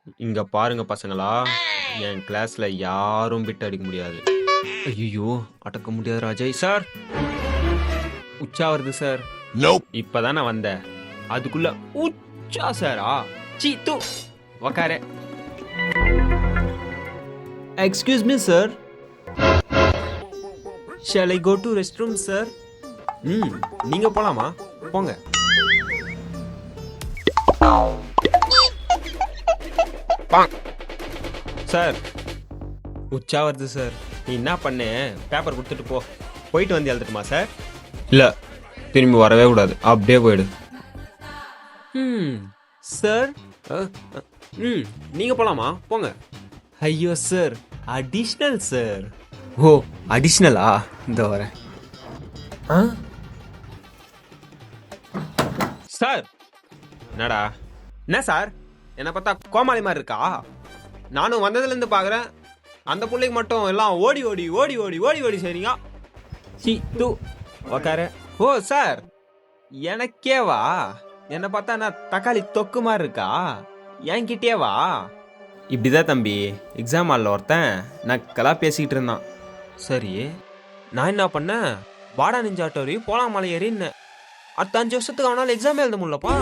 இங்க பாருங்க பசங்களா, என் கிளாஸ்ல யாரும் பிட் அடிக்க முடியாது. ஐயோ, அடக்க முடியாது ராஜய் சார். உச்சா வருது சார். இப்பதான் நான் வந்தேன், அதுக்குள்ள உச்சா சாரா? சீ தூ, உக்காரே. Excuse me, sir. Shall I go to restroom, sir? நீங்க போலாமா? போங்க. சார், உச்சா வருது சார். நீ என்ன பண்ணு, பேப்பர் கொடுத்துட்டு போ. போயிட்டு வந்து எழுதட்டுமா சார்? இல்ல, திரும்பி வரவே கூடாது, அப்படியே போயிடு. Sir? நீங்க போலாமா? போங்க. ஐயோ சார், அடிஷ்னல் சார். ஓ, அடிஷ்னலா? இந்த வரேன். சார், என்னடா? என்ன சார், என்னை பார்த்தா கோமாளி மாதிரி இருக்கா? நானும் வந்ததுலேருந்து பார்க்குறேன், அந்த பிள்ளைக்கு மட்டும் எல்லாம் ஓடி ஓடி ஓடி ஓடி ஓடி ஓடி செய்றீங்க. சி தூ, உக்கார. ஓ சார், எனக்கேவா? என்னை பார்த்தா நான் தக்காளி தொக்கு மாதிரி இருக்கா? என்கிட்டேவா? இப்படிதான் தம்பி, எக்ஸாம் ஹாலில் ஒருத்தன் நக்கலாக பேசிக்கிட்டு இருந்தான். சரி, நான் என்ன பண்ணேன், வாடா நெஞ்சாட்டோரி போலாம் மலை ஏறின்னு. அடுத்த 5 வருஷத்துக்கு அவனால் எக்ஸாம் எழுத முடியலப்பா.